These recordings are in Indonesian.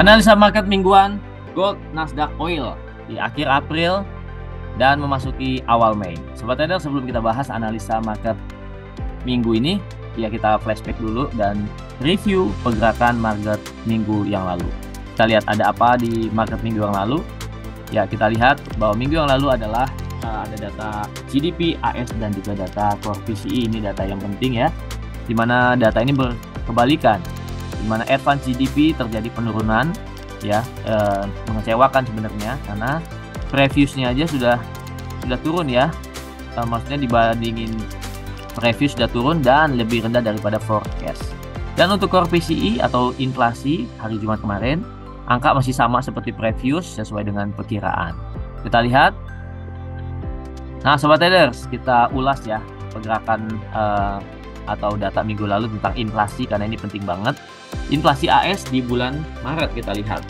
Analisa market mingguan gold Nasdaq Oil di akhir April dan memasuki awal Mei. Sobat trader, sebelum kita bahas analisa market minggu ini, ya kita flashback dulu dan review pergerakan market minggu yang lalu. Kita lihat ada apa di market minggu yang lalu. Ya, kita lihat bahwa minggu yang lalu adalah ada data GDP, AS, dan juga data Core PCE. Ini data yang penting ya, dimana data ini berkebalikan, dimana advance GDP terjadi penurunan ya, mengecewakan sebenarnya karena previousnya aja sudah turun ya, maksudnya dibandingin preview sudah turun dan lebih rendah daripada forecast. Dan untuk Core PCE atau inflasi hari Jumat kemarin, angka masih sama seperti previous sesuai dengan perkiraan. Kita lihat. Nah, sobat traders, kita ulas ya pergerakan atau data minggu lalu tentang inflasi karena ini penting banget. Inflasi AS di bulan Maret kita lihat.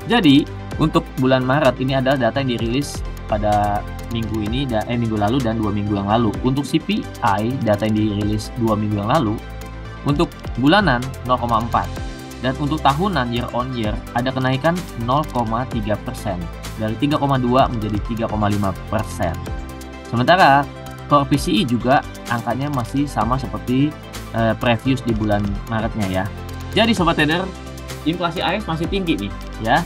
Jadi untuk bulan Maret ini ada data yang dirilis pada minggu ini minggu lalu dan 2 minggu yang lalu. Untuk CPI data yang dirilis 2 minggu yang lalu untuk bulanan 0,4 dan untuk tahunan year on year ada kenaikan 0,3% dari 3,2 menjadi 3,5%. Sementara Core PCE juga angkanya masih sama seperti previous di bulan Maretnya ya. Jadi sobat trader, inflasi AS masih tinggi nih ya.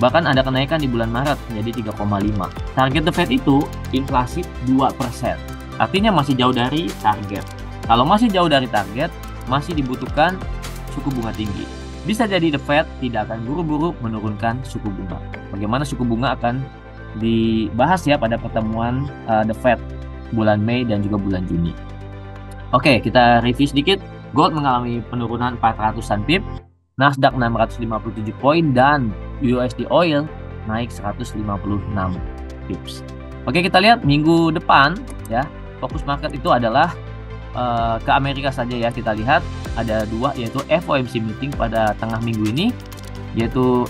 Bahkan ada kenaikan di bulan Maret menjadi 3,5. Target The Fed itu inflasi 2%. Artinya masih jauh dari target. Kalau masih jauh dari target, masih dibutuhkan suku bunga tinggi. Bisa jadi The Fed tidak akan buru-buru menurunkan suku bunga. Bagaimana suku bunga akan dibahas ya pada pertemuan The Fed bulan Mei dan juga bulan Juni. Oke, kita review sedikit. Gold mengalami penurunan 400-an pip, Nasdaq 657 poin, dan USD Oil naik 156 pips. Oke, kita lihat minggu depan ya. Fokus market itu adalah ke Amerika saja ya. Kita lihat ada dua, yaitu FOMC meeting pada tengah minggu ini, yaitu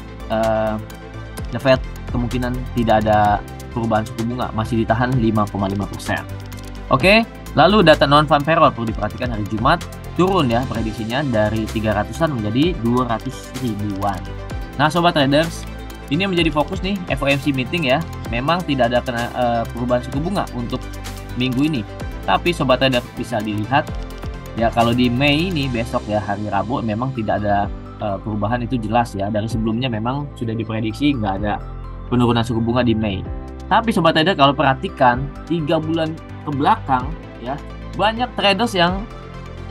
The Fed kemungkinan tidak ada perubahan suku bunga, masih ditahan 5,5%. Oke, lalu data non-farm payroll perlu diperhatikan hari Jumat turun ya prediksinya dari 300-an menjadi 200 ribuan. Nah sobat traders, ini menjadi fokus nih FOMC meeting ya. Memang tidak ada perubahan suku bunga untuk minggu ini, tapi sobat trader bisa dilihat ya, kalau di Mei ini besok ya hari Rabu memang tidak ada perubahan, itu jelas ya. Dari sebelumnya memang sudah diprediksi nggak ada penurunan suku bunga di Mei. Tapi sobat trader kalau perhatikan 3 bulan ke belakang ya, banyak traders yang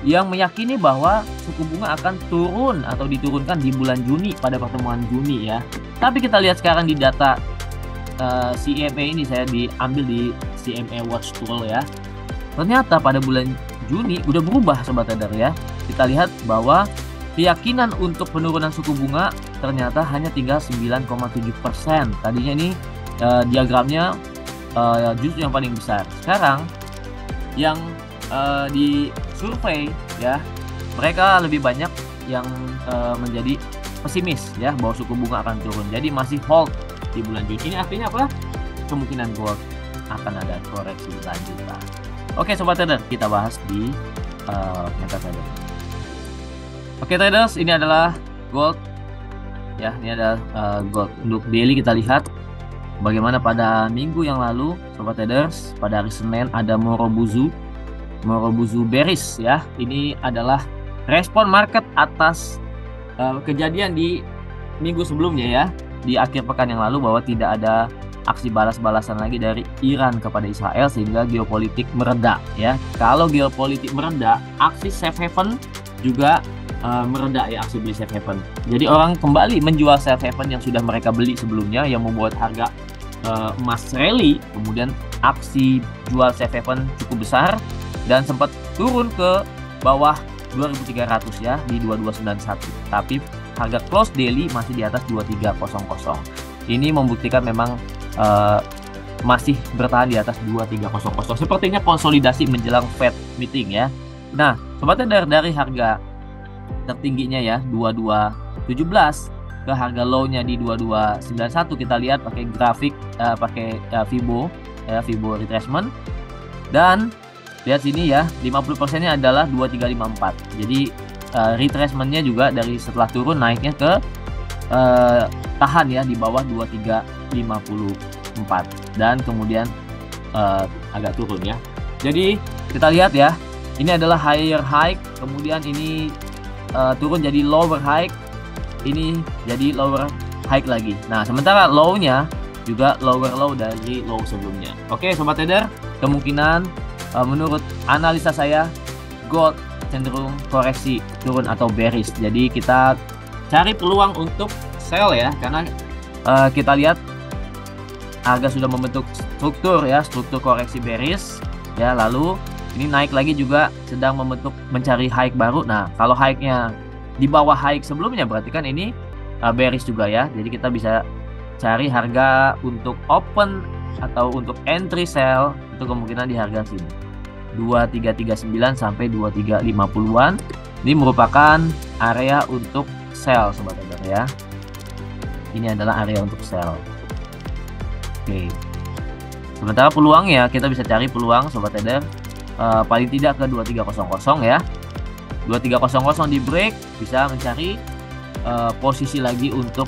meyakini bahwa suku bunga akan turun atau diturunkan di bulan Juni pada pertemuan Juni ya. Tapi kita lihat sekarang di data CME ini, saya diambil di CME Watch Tool ya. Ternyata pada bulan Juni udah berubah sobat trader ya. Kita lihat bahwa keyakinan untuk penurunan suku bunga ternyata hanya tinggal 9,7%. Tadinya ini diagramnya justru yang paling besar. Sekarang yang di survei ya, mereka lebih banyak yang menjadi pesimis ya bahwa suku bunga akan turun. Jadi masih hold di bulan Juni. Ini artinya apa? Kemungkinan gold akan ada koreksi lanjutan. Oke sobat trader, kita bahas di MetaTrader. Oke traders, ini adalah gold ya, ini ada gold. Untuk daily kita lihat bagaimana pada minggu yang lalu sobat traders. Pada hari Senin ada Morobuzu bearish ya. Ini adalah respon market atas kejadian di minggu sebelumnya ya, di akhir pekan yang lalu, bahwa tidak ada aksi balas-balasan lagi dari Iran kepada Israel sehingga geopolitik mereda ya. Kalau geopolitik mereda, aksi safe haven juga mereda ya, aksi beli safe haven. Jadi orang kembali menjual safe haven yang sudah mereka beli sebelumnya, yang membuat harga emas rally. Kemudian aksi jual safe haven cukup besar dan sempat turun ke bawah 2.300 ya di 2291. Tapi harga close daily masih di atas 2300. Ini membuktikan memang masih bertahan di atas 2300. Sepertinya konsolidasi menjelang Fed meeting ya. Nah, sobat trader, dari harga tertingginya ya 2217 ke harga low-nya di 2291, kita lihat pakai grafik pakai Fibo ya, Fibo retracement, dan lihat sini ya 50%-nya adalah 2354. Jadi retracement-nya juga dari setelah turun naiknya ke tahan ya di bawah 2354 dan kemudian agak turun ya. Jadi kita lihat ya, ini adalah higher high, kemudian ini turun jadi lower high, ini jadi lower high lagi. Nah, sementara low-nya juga lower low dari low sebelumnya. Oke, sobat trader, kemungkinan menurut analisa saya gold cenderung koreksi turun atau bearish. Jadi kita cari peluang untuk sell ya, karena kita lihat harga sudah membentuk struktur ya, struktur koreksi bearish ya. Lalu ini naik lagi juga sedang membentuk mencari high baru. Nah, kalau high-nya di bawah high sebelumnya berarti kan ini bearish juga ya. Jadi kita bisa cari harga untuk open atau untuk entry sell itu kemungkinan di harga sini 2339 sampai 2350-an. Ini merupakan area untuk sell sobat trader ya. Ini adalah area untuk sell. Oke. Sementara peluangnya kita bisa cari peluang sobat trader paling tidak ke 2300 ya. 2300 di break bisa mencari posisi lagi untuk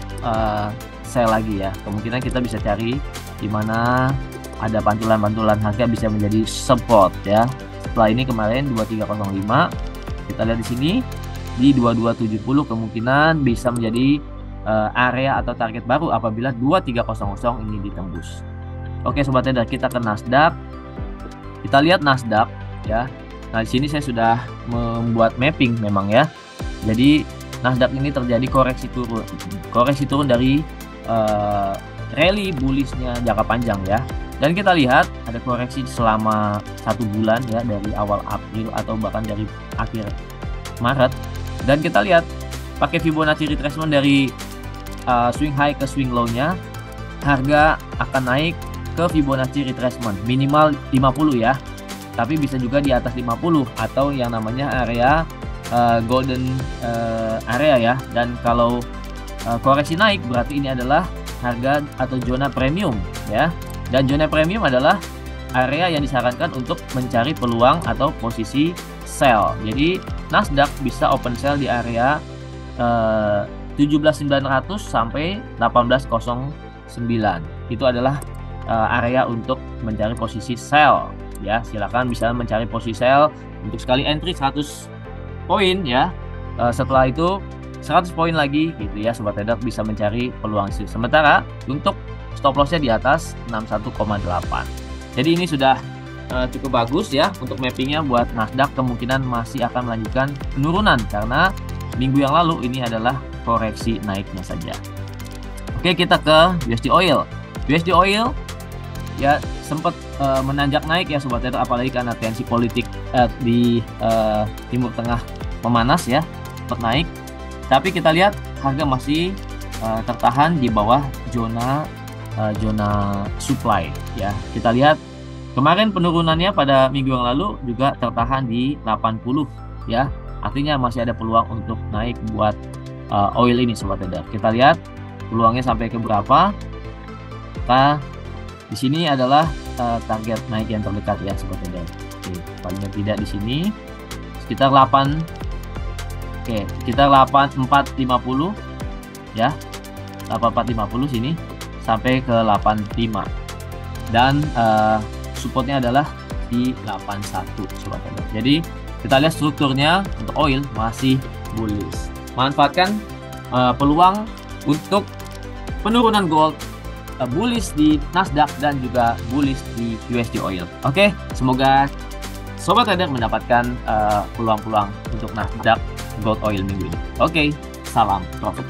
sell lagi ya. Kemungkinan kita bisa cari di mana ada pantulan-pantulan harga bisa menjadi support ya. Setelah ini kemarin 2305, kita lihat di sini di 2270 kemungkinan bisa menjadi area atau target baru apabila 2300 ini ditembus. Oke sobat trader, kita ke Nasdaq. Kita lihat Nasdaq ya. Nah, di sini saya sudah membuat mapping memang ya. Jadi Nasdaq ini terjadi koreksi turun dari rally bullishnya jangka panjang ya. Dan kita lihat ada koreksi selama 1 bulan ya, dari awal April atau bahkan dari akhir Maret. Dan kita lihat pakai Fibonacci retracement dari swing high ke swing low-nya, harga akan naik ke Fibonacci retracement minimal 50 ya. Tapi bisa juga di atas 50 atau yang namanya area golden area ya. Dan kalau koreksi naik berarti ini adalah harga atau zona premium ya. Dan zona premium adalah area yang disarankan untuk mencari peluang atau posisi sell. Jadi Nasdaq bisa open sell di area 17.900 sampai 18.09. Itu adalah area untuk mencari posisi sell ya. Silakan bisa mencari posisi sell untuk sekali entry 100 poin ya. Setelah itu 100 poin lagi gitu ya sobat trader, bisa mencari peluang sih. Sementara untuk stop lossnya di atas 61,8. Jadi ini sudah cukup bagus ya untuk mappingnya buat Nasdaq. Kemungkinan masih akan melanjutkan penurunan karena minggu yang lalu ini adalah koreksi naiknya saja. Oke, kita ke USD Oil. USD Oil ya sempat menanjak naik ya sobat trader, apalagi karena tensi politik di Timur Tengah memanas ya, sempat naik. Tapi kita lihat harga masih tertahan di bawah zona supply ya. Kita lihat kemarin penurunannya pada minggu yang lalu juga tertahan di 80 ya. Artinya masih ada peluang untuk naik buat oil ini sobat trader. Kita lihat peluangnya sampai ke berapa. Nah, di sini adalah target naik yang terdekat ya sobat trader. Oke, paling tidak di sini sekitar 8. Oke, kita 8450 ya. 8450 sini sampai ke 85. Dan supportnya adalah di 81 sobat trader. Jadi kita lihat strukturnya untuk oil masih bullish. Manfaatkan peluang untuk penurunan gold, bullish di Nasdaq dan juga bullish di USD Oil. Oke, semoga sobat trader mendapatkan peluang-peluang untuk Nasdaq, gold, oil minggu ini. Oke, salam profit.